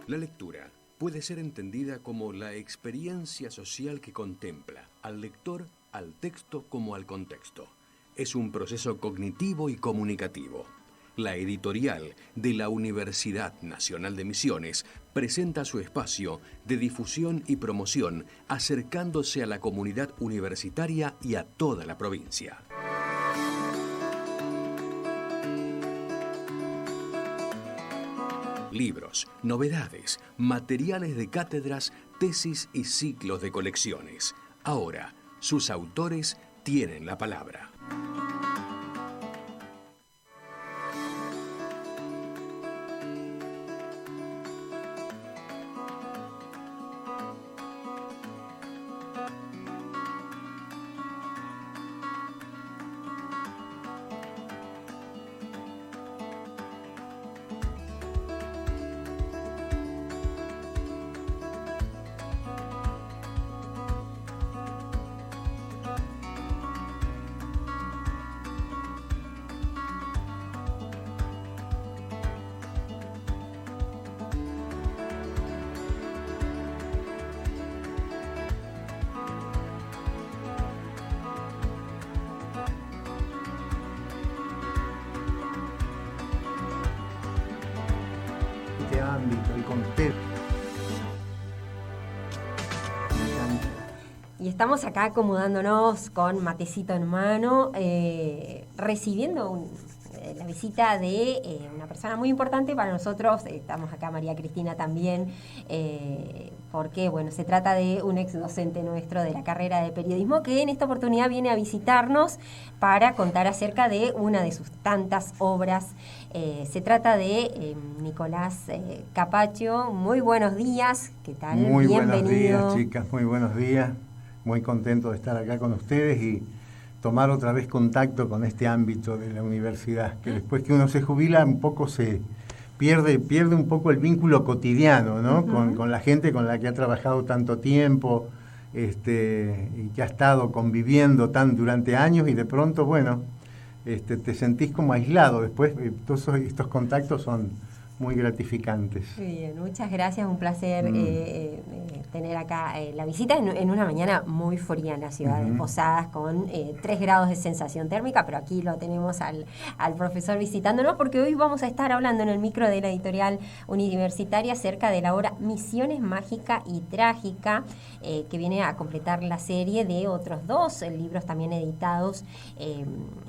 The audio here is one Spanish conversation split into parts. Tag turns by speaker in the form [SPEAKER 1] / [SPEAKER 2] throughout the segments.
[SPEAKER 1] La lectura puede ser entendida como la experiencia social que contempla al lector, al texto como al contexto. Es un proceso cognitivo y comunicativo. La editorial de la Universidad Nacional de Misiones presenta su espacio de difusión y promoción acercándose a la comunidad universitaria y a toda la provincia. Libros, novedades, materiales de cátedras, tesis y ciclos de colecciones. Ahora, sus autores tienen la palabra.
[SPEAKER 2] Ámbito, el contexto.
[SPEAKER 3] Y estamos acá acomodándonos con matecito en mano, recibiendo la visita de una persona muy importante para nosotros. Estamos acá, María Cristina también, porque bueno, se trata de un ex docente nuestro de la carrera de periodismo que en esta oportunidad viene a visitarnos para contar acerca de una de sus tantas obras. Se trata de Nicolás Capacho. Muy buenos días, ¿qué tal?
[SPEAKER 2] Muy
[SPEAKER 3] Bienvenido.
[SPEAKER 2] buenos días, chicas, muy buenos días. Muy contento de estar acá con ustedes y tomar otra vez contacto con este ámbito de la universidad, que después que uno se jubila un poco se pierde un poco el vínculo cotidiano, ¿no? Uh-huh. Con la gente con la que ha trabajado tanto tiempo, y que ha estado conviviendo durante años, y de pronto, bueno, te sentís como aislado. Después todos estos contactos son muy gratificantes.
[SPEAKER 3] Muy bien, muchas gracias, un placer tener acá la visita en una mañana muy fría en la ciudad de Posadas, con 3 grados de sensación térmica, pero aquí lo tenemos al profesor visitándonos, porque hoy vamos a estar hablando en el micro de la editorial universitaria acerca de la obra Misiones Mágica y Trágica, que viene a completar la serie de otros 2 libros también editados.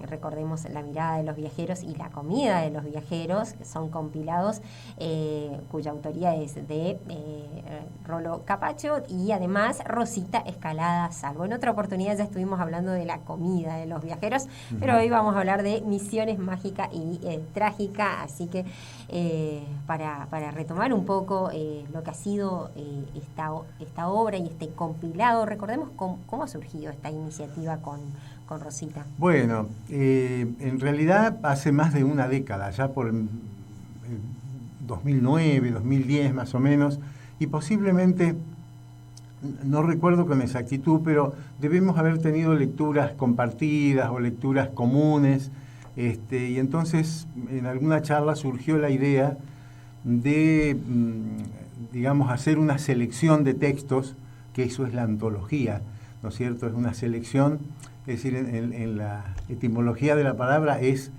[SPEAKER 3] Recordemos La mirada de los viajeros y La comida de los viajeros, que son compilados, cuya autoría es de Rolo Capacho y además Rosita Escalada Salvo. En otra oportunidad ya estuvimos hablando de La comida de los viajeros, pero hoy vamos a hablar de Misiones Mágica y Trágica, así que para retomar un poco lo que ha sido esta obra y este compilado, recordemos cómo ha surgido esta iniciativa con Rosita.
[SPEAKER 2] Bueno, en realidad hace más de una década, ya por 2009, 2010 más o menos, y posiblemente, no recuerdo con exactitud, pero debemos haber tenido lecturas compartidas o lecturas comunes, y entonces en alguna charla surgió la idea de, digamos, hacer una selección de textos, que eso es la antología, ¿no es cierto? Es una selección, es decir, en la etimología de la palabra es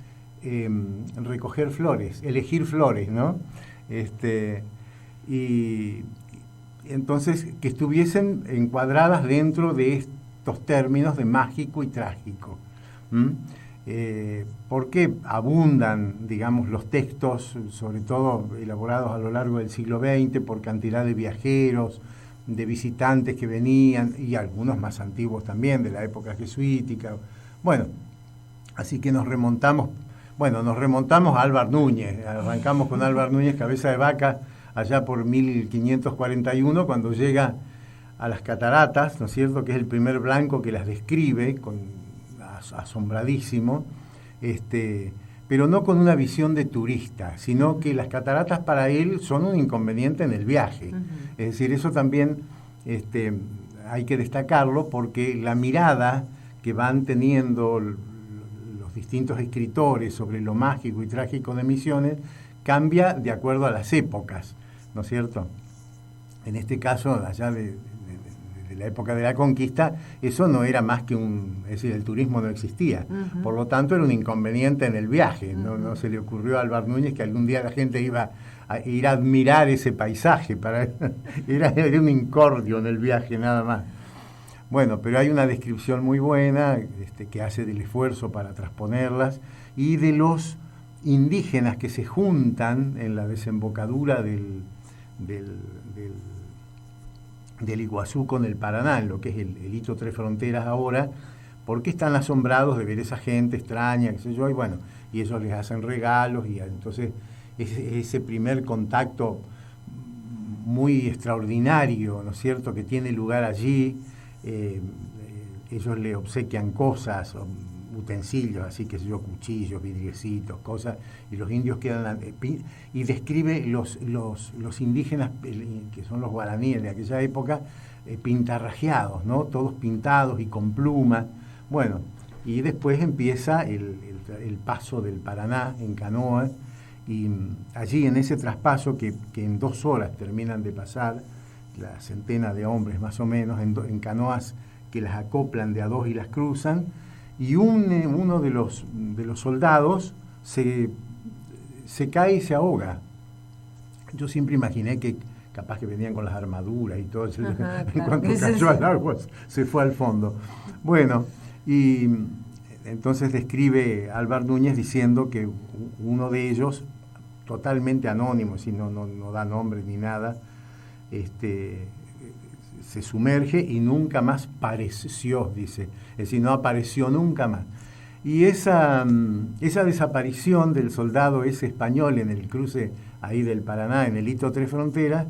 [SPEAKER 2] recoger flores, elegir flores, ¿no? Y entonces que estuviesen encuadradas dentro de estos términos de mágico y trágico. Porque abundan, digamos, los textos, sobre todo elaborados a lo largo del siglo XX por cantidad de viajeros, de visitantes que venían, y algunos más antiguos también, de la época jesuítica. Bueno, así que nos remontamos a Álvar Núñez. Arrancamos con Álvar Núñez, Cabeza de Vaca, allá por 1541, cuando llega a las cataratas, ¿no es cierto?, que es el primer blanco que las describe, asombradísimo, pero no con una visión de turista, sino que las cataratas para él son un inconveniente en el viaje. Es decir, eso también hay que destacarlo, porque la mirada que van teniendo los distintos escritores sobre lo mágico y trágico de Misiones cambia de acuerdo a las épocas, ¿no es cierto? En este caso, allá de la época de la conquista, eso no era más que es decir, el turismo no existía. Uh-huh. Por lo tanto, era un inconveniente en el viaje. Uh-huh. No se le ocurrió a Álvar Núñez que algún día la gente iba a ir a admirar ese paisaje. Era un incordio en el viaje, nada más. Bueno, pero hay una descripción muy buena que hace del esfuerzo para transponerlas y de los indígenas que se juntan en la desembocadura del Iguazú con el Paraná, en lo que es el hito Tres Fronteras ahora, porque están asombrados de ver esa gente extraña, qué sé yo, y bueno, y ellos les hacen regalos, y entonces ese primer contacto muy extraordinario, ¿no es cierto?, que tiene lugar allí. Ellos le obsequian cosas, utensilios, así que yo, cuchillos, vidriecitos, cosas, y los indios quedan, y describe los indígenas, que son los guaraníes de aquella época, pintarrajeados, ¿no? Todos pintados y con plumas. Bueno, y después empieza el paso del Paraná en canoa, y allí en ese traspaso que en 2 horas terminan de pasar, la centena de hombres más o menos, en canoas que las acoplan de a 2 y las cruzan, y uno de los soldados se cae y se ahoga. Yo siempre imaginé que capaz que venían con las armaduras y todo eso. Ajá, en claro. Cuanto cayó al agua se fue al fondo. Bueno, y entonces describe Álvar Núñez diciendo que uno de ellos, totalmente anónimo, si no da nombre ni nada, se sumerge y nunca más pareció, dice, es decir, no apareció nunca más. Y esa desaparición del soldado ese español en el cruce ahí del Paraná, en el hito Tres Fronteras,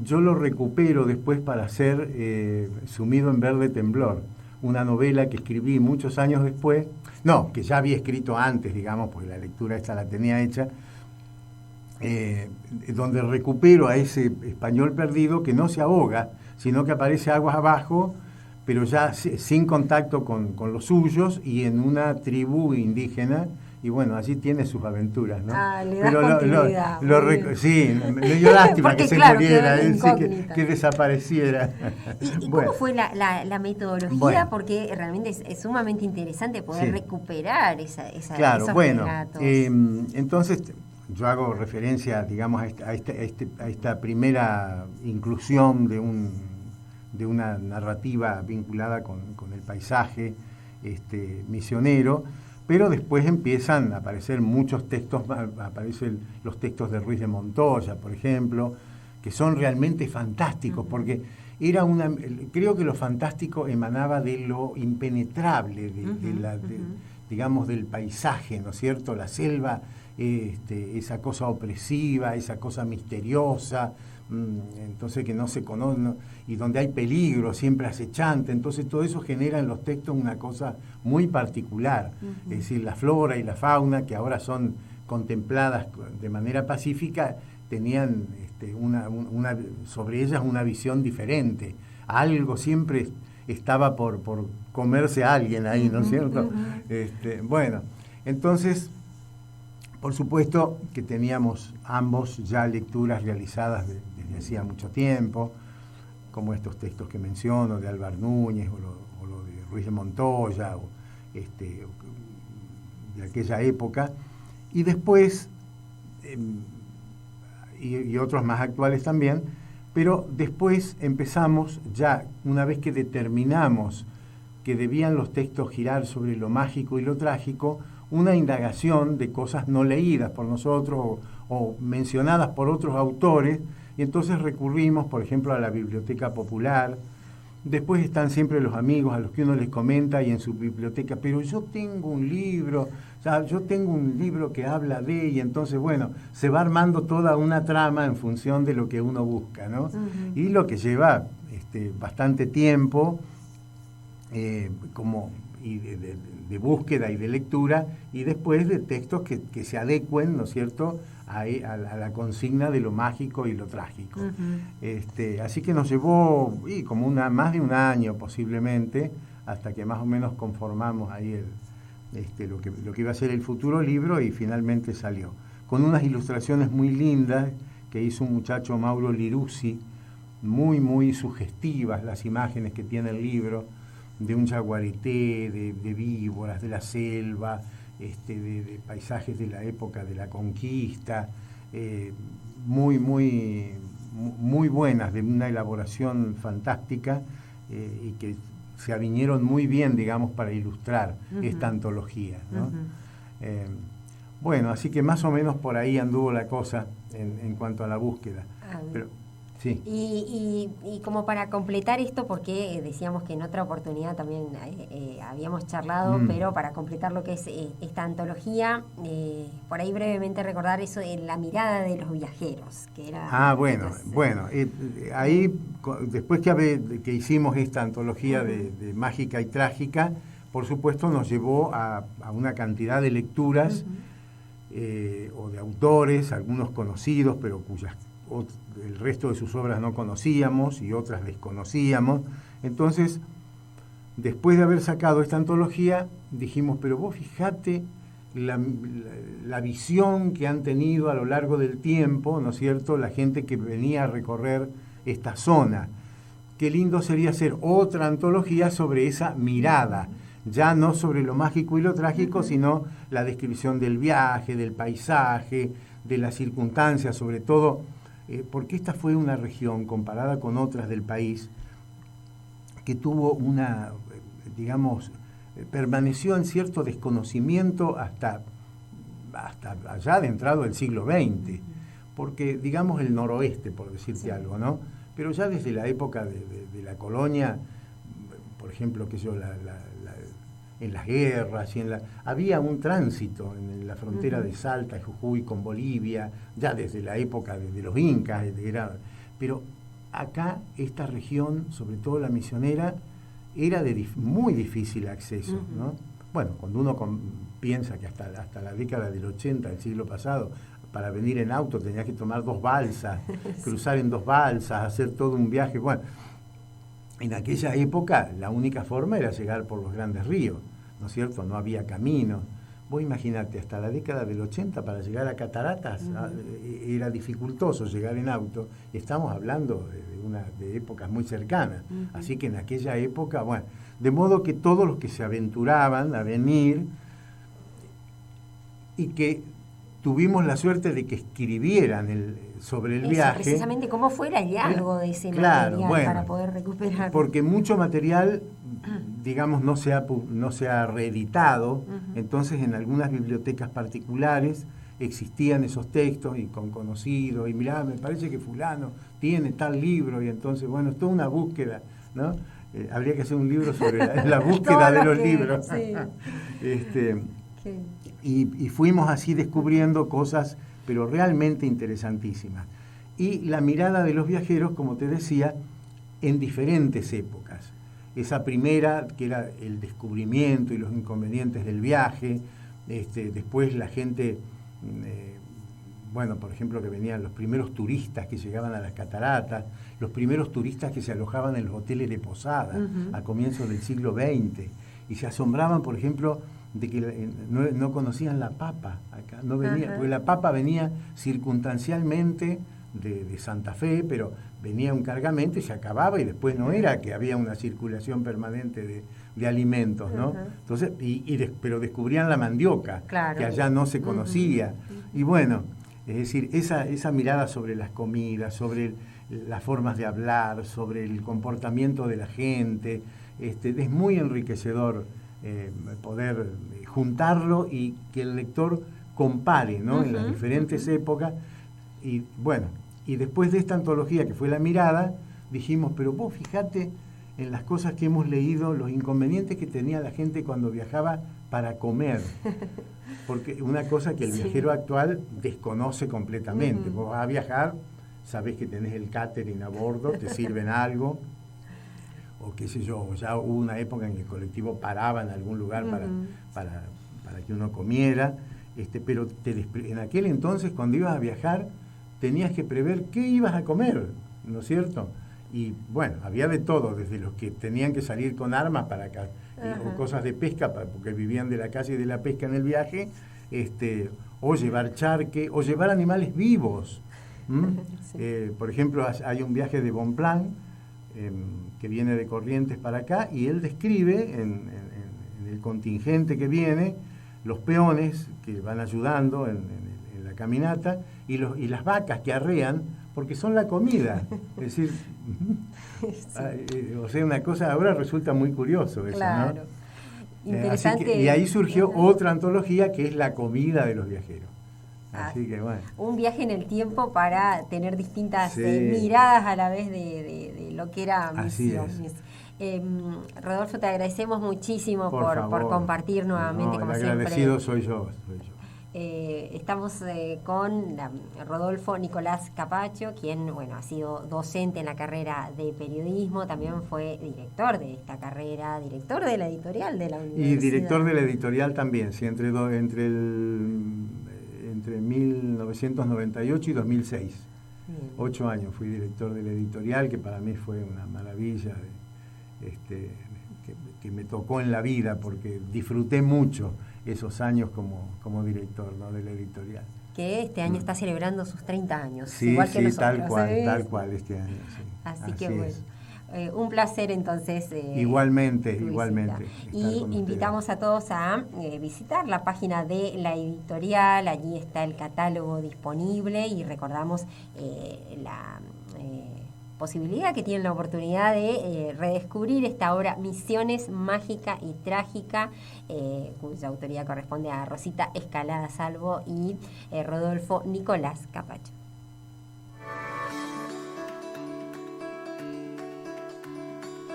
[SPEAKER 2] yo lo recupero después para hacer Sumido en Verde Temblor, una novela que escribí muchos años después, que ya había escrito antes, digamos, porque la lectura esta la tenía hecha, donde recupero a ese español perdido que no se ahoga, sino que aparece aguas abajo, pero ya sin contacto con los suyos y en una tribu indígena, y bueno, allí tiene sus aventuras, ¿no?
[SPEAKER 3] Le das continuidad.
[SPEAKER 2] Sí, me dio lástima porque, que se muriera, que desapareciera.
[SPEAKER 3] ¿Y cómo fue la metodología? Bueno, porque realmente es sumamente interesante poder recuperar esos relatos.
[SPEAKER 2] Entonces yo hago referencia, digamos, a esta primera inclusión de una narrativa vinculada con el paisaje misionero, pero después empiezan a aparecer muchos textos, aparecen los textos de Ruiz de Montoya, por ejemplo, que son realmente fantásticos, porque creo que lo fantástico emanaba de lo impenetrable, digamos, del paisaje, ¿no es cierto? La selva, esa cosa opresiva, esa cosa misteriosa, entonces que no se conoce, y donde hay peligro siempre acechante, entonces todo eso genera en los textos una cosa muy particular, es decir, la flora y la fauna que ahora son contempladas de manera pacífica, tenían sobre ellas una visión diferente, algo siempre estaba por comerse a alguien ahí, ¿no es cierto? Bueno, entonces, por supuesto que teníamos ambos ya lecturas realizadas desde hacía mucho tiempo, como estos textos que menciono, de Álvar Núñez, o lo de Ruiz de Montoya, de aquella época, y después, y otros más actuales también, pero después empezamos, ya una vez que determinamos que debían los textos girar sobre lo mágico y lo trágico, una indagación de cosas no leídas por nosotros o mencionadas por otros autores, y entonces recurrimos, por ejemplo, a la Biblioteca Popular. Después están siempre los amigos a los que uno les comenta y en su biblioteca, pero yo tengo un libro que habla de, y entonces, bueno, se va armando toda una trama en función de lo que uno busca, ¿no? Y lo que lleva bastante tiempo, de búsqueda y de lectura, y después de textos que se adecuen, ¿no es cierto?, a la consigna de lo mágico y lo trágico. Así que nos llevó como más de un año posiblemente, hasta que más o menos conformamos ahí lo que iba a ser el futuro libro, y finalmente salió. Con unas ilustraciones muy lindas, que hizo un muchacho, Mauro Liruzzi, muy, muy sugestivas las imágenes que tiene el libro, de un yaguareté, de víboras, de la selva, de paisajes de la época de la conquista, muy, muy, muy buenas, de una elaboración fantástica, y que se avinieron muy bien, digamos, para ilustrar esta antología, ¿no? Bueno, así que más o menos por ahí anduvo la cosa en cuanto a la búsqueda. Pero, sí.
[SPEAKER 3] Y como para completar esto, porque decíamos que en otra oportunidad también habíamos charlado, pero para completar lo que es esta antología, por ahí brevemente recordar eso de la mirada de los viajeros, que era...
[SPEAKER 2] Bueno, ahí después que hicimos esta antología de mágica y trágica, por supuesto nos llevó a una cantidad de lecturas o de autores, algunos conocidos, pero el resto de sus obras no conocíamos y otras desconocíamos. Entonces, después de haber sacado esta antología, dijimos, pero vos fijate la visión que han tenido a lo largo del tiempo, ¿no es cierto?, la gente que venía a recorrer esta zona. Qué lindo sería hacer otra antología sobre esa mirada, ya no sobre lo mágico y lo trágico, sino la descripción del viaje, del paisaje, de las circunstancias, sobre todo, porque esta fue una región, comparada con otras del país, que tuvo una, digamos, permaneció en cierto desconocimiento hasta allá adentrado el siglo XX, porque, digamos, el noroeste, por decirte algo, ¿no? Pero ya desde la época de la colonia, por ejemplo, en las guerras, había un tránsito en la frontera de Salta y Jujuy con Bolivia, ya desde la época de los incas, pero acá esta región, sobre todo la misionera, era de muy difícil acceso, ¿no? Bueno, cuando uno piensa que hasta la década del 80 del siglo pasado, para venir en auto tenías que tomar 2 balsas, cruzar en 2 balsas, hacer todo un viaje. Bueno, en aquella época la única forma era llegar por los grandes ríos, ¿no es cierto? No había caminos. Vos imaginate, hasta la década del 80 para llegar a Cataratas era dificultoso llegar en auto. Estamos hablando de épocas muy cercanas. Así que en aquella época, bueno, de modo que todos los que se aventuraban a venir y que tuvimos la suerte de que escribieran sobre el viaje.
[SPEAKER 3] Precisamente cómo fue el hallazgo de ese material, bueno, para poder recuperar.
[SPEAKER 2] Porque mucho material, digamos, no se ha reeditado, entonces en algunas bibliotecas particulares existían esos textos y con conocidos, y mirá, me parece que fulano tiene tal libro, y entonces, bueno, es toda una búsqueda, ¿no? Habría que hacer un libro sobre la búsqueda de los libros. Sí. Y fuimos así descubriendo cosas, pero realmente interesantísimas. Y la mirada de los viajeros, como te decía, en diferentes épocas. Esa primera, que era el descubrimiento y los inconvenientes del viaje, después la gente, bueno, por ejemplo, que venían los primeros turistas que llegaban a las cataratas, los primeros turistas que se alojaban en los hoteles de posada a comienzos del siglo XX, y se asombraban, por ejemplo, de que no conocían la papa acá, no venía, porque la papa venía circunstancialmente de Santa Fe, pero venía un cargamento y se acababa, y después no era que había una circulación permanente de alimentos, ¿no? Entonces, pero descubrían la mandioca, claro, que allá no se conocía. Y bueno, es decir, esa mirada sobre las comidas, sobre las formas de hablar, sobre el comportamiento de la gente, es muy enriquecedor poder juntarlo y que el lector compare, ¿no? En las diferentes épocas. Y bueno, y después de esta antología que fue La Mirada, dijimos, pero vos fíjate en las cosas que hemos leído, los inconvenientes que tenía la gente cuando viajaba para comer. Porque una cosa que el viajero actual desconoce completamente. Vos vas a viajar, sabés que tenés el catering a bordo, te sirven algo, o qué sé yo, ya hubo una época en que el colectivo paraba en algún lugar para que uno comiera, pero en aquel entonces, cuando ibas a viajar, tenías que prever qué ibas a comer, ¿no es cierto? Y bueno, había de todo, desde los que tenían que salir con armas para acá, o cosas de pesca, porque vivían de la caza y de la pesca en el viaje, o llevar charque, o llevar animales vivos. Sí. Por ejemplo, hay un viaje de Bonpland que viene de Corrientes para acá, y él describe en el contingente que viene los peones que van ayudando en la caminata y las vacas que arrean porque son la comida. Es decir, sí. O sea, una cosa ahora resulta muy curioso eso, claro. ¿No?
[SPEAKER 3] Interesante.
[SPEAKER 2] Y ahí surgió otra antología que es la comida de los viajeros. Así que bueno.
[SPEAKER 3] Un viaje en el tiempo para tener distintas miradas a la vez de lo que era misión. Rodolfo, te agradecemos muchísimo por compartir nuevamente, como siempre. El
[SPEAKER 2] agradecido soy yo.
[SPEAKER 3] Estamos con Rodolfo Nicolás Capacho, quien ha sido docente en la carrera de periodismo, también fue director de esta carrera, director de la editorial de la universidad.
[SPEAKER 2] Y director de la editorial también, sí, entre 1998 y 2006. Bien. 8 años fui director de la editorial, que para mí fue una maravilla que me tocó en la vida, porque disfruté mucho esos años como director, ¿no?, de la editorial.
[SPEAKER 3] Que este año está celebrando sus 30 años,
[SPEAKER 2] sí,
[SPEAKER 3] igual que nosotros.
[SPEAKER 2] Tal cual este año, sí.
[SPEAKER 3] Así que bueno. Un placer entonces.
[SPEAKER 2] Igualmente.
[SPEAKER 3] Y invitamos a todos a visitar la página de la editorial, allí está el catálogo disponible y recordamos la posibilidad que tienen la oportunidad de redescubrir esta obra Misiones Mágica y Trágica, cuya autoría corresponde a Rosita Escalada Salvo y Rodolfo Nicolás Capacho.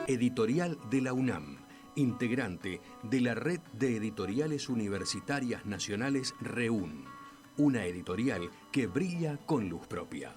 [SPEAKER 1] Editorial de la UNAM, integrante de la Red de Editoriales Universitarias Nacionales REUN, una editorial que brilla con luz propia.